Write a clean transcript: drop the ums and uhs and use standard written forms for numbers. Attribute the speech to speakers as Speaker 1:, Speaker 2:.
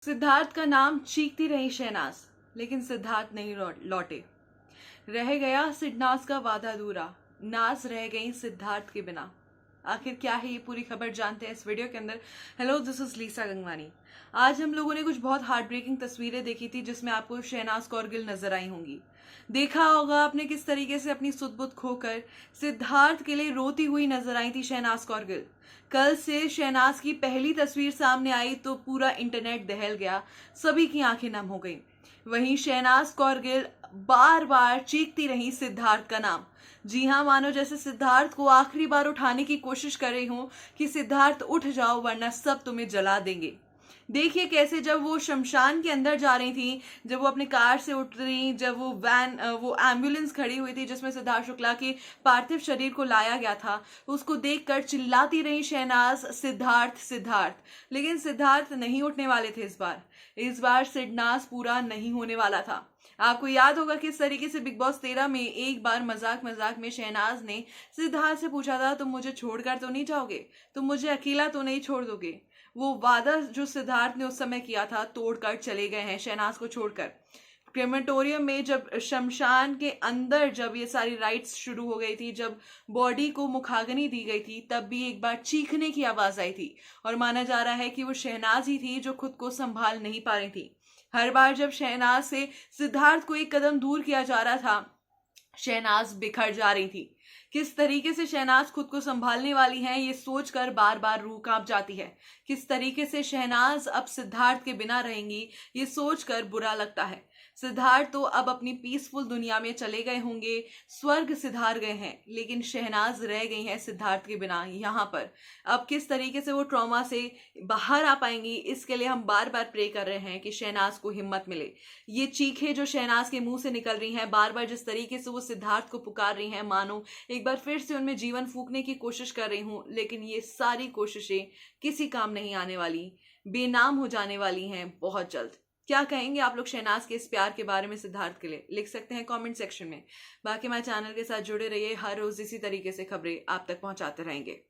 Speaker 1: सिद्धार्थ का नाम चीखती रही शहनाज, लेकिन सिद्धार्थ नहीं लौटे। रह गया सिडनाज का वादा अधूरा, नाज रह गई सिद्धार्थ के बिना। आखिर क्या है ये पूरी खबर जानते हैं इस वीडियो के अंदर। Hello, this is Lisa Gangwani. आज हम लोगों ने कुछ बहुत हार्ट ब्रेकिंग तस्वीरें देखी थी जिसमें आपको शहनाज कौर गिल नजर आई होंगी। देखा होगा आपने किस तरीके से अपनी सुध-बुध खोकर सिद्धार्थ के लिए रोती हुई नजर आई थी शहनाज कौर गिल। कल से शहनाज की पहली तस्वीर सामने आई तो पूरा इंटरनेट दहल गया, सभी की आंखें नम हो गईं। वहीं शहनाज कौर गिल बार बार चीखती रही सिद्धार्थ का नाम। जी हाँ, मानो जैसे सिद्धार्थ को आखिरी बार उठाने की कोशिश कर रही हूं कि सिद्धार्थ उठ जाओ वरना सब तुम्हें जला देंगे। देखिए कैसे जब वो शमशान के अंदर जा रही थी, जब वो अपने कार से उतरी, जब वो एम्बुलेंस खड़ी हुई थी जिसमें सिद्धार्थ शुक्ला के पार्थिव शरीर को लाया गया था, उसको देखकर चिल्लाती रही शहनाज, सिद्धार्थ सिद्धार्थ। लेकिन सिद्धार्थ नहीं उठने वाले थे। इस बार सिडनाज पूरा नहीं होने वाला था। आपको याद होगा किस तरीके से बिग बॉस 13 में एक बार मजाक मजाक में शहनाज ने सिद्धार्थ से पूछा था, तुम मुझे छोड़कर तो नहीं जाओगे, तुम मुझे अकेला तो नहीं छोड़ दोगे। वो वादा जो सिद्धार्थ ने उस समय किया था तोड़कर चले गए हैं शहनाज को छोड़कर। क्रेमेटोरियम में जब शमशान के अंदर जब ये सारी राइट्स शुरू हो गई थी, जब बॉडी को मुखाग्नि दी गई थी, तब भी एक बार चीखने की आवाज आई थी और माना जा रहा है कि वो शहनाज ही थी जो खुद को संभाल नहीं पा रही थी। हर बार जब शहनाज से सिद्धार्थ को एक कदम दूर किया जा रहा था, शहनाज बिखर जा रही थी। किस तरीके से शहनाज खुद को संभालने वाली हैं ये सोचकर बार बार रूह कांप जाती है। किस तरीके से शहनाज अब सिद्धार्थ के बिना रहेंगी ये सोचकर बुरा लगता है। सिद्धार्थ तो अब अपनी पीसफुल दुनिया में चले गए होंगे, स्वर्ग सिधार गए हैं, लेकिन शहनाज रह गई हैं सिद्धार्थ के बिना यहाँ पर। अब किस तरीके से वो ट्रॉमा से बाहर आ पाएंगी, इसके लिए हम बार बार प्रे कर रहे हैं कि शहनाज को हिम्मत मिले। ये चीखें जो शहनाज के मुंह से निकल रही हैं, बार बार जिस तरीके से वो सिद्धार्थ को पुकार रही हैं, मानो एक बार फिर से उनमें जीवन फूंकने की कोशिश कर रही हूं, लेकिन ये सारी कोशिशें किसी काम नहीं आने वाली, बेनाम हो जाने वाली हैं बहुत जल्द। क्या कहेंगे आप लोग शहनाज के इस प्यार के बारे में सिद्धार्थ के लिए? लिख सकते हैं कमेंट सेक्शन में। बाकी हमारे चैनल के साथ जुड़े रहिए, हर रोज इसी तरीके से खबरें आप तक पहुंचाते रहेंगे।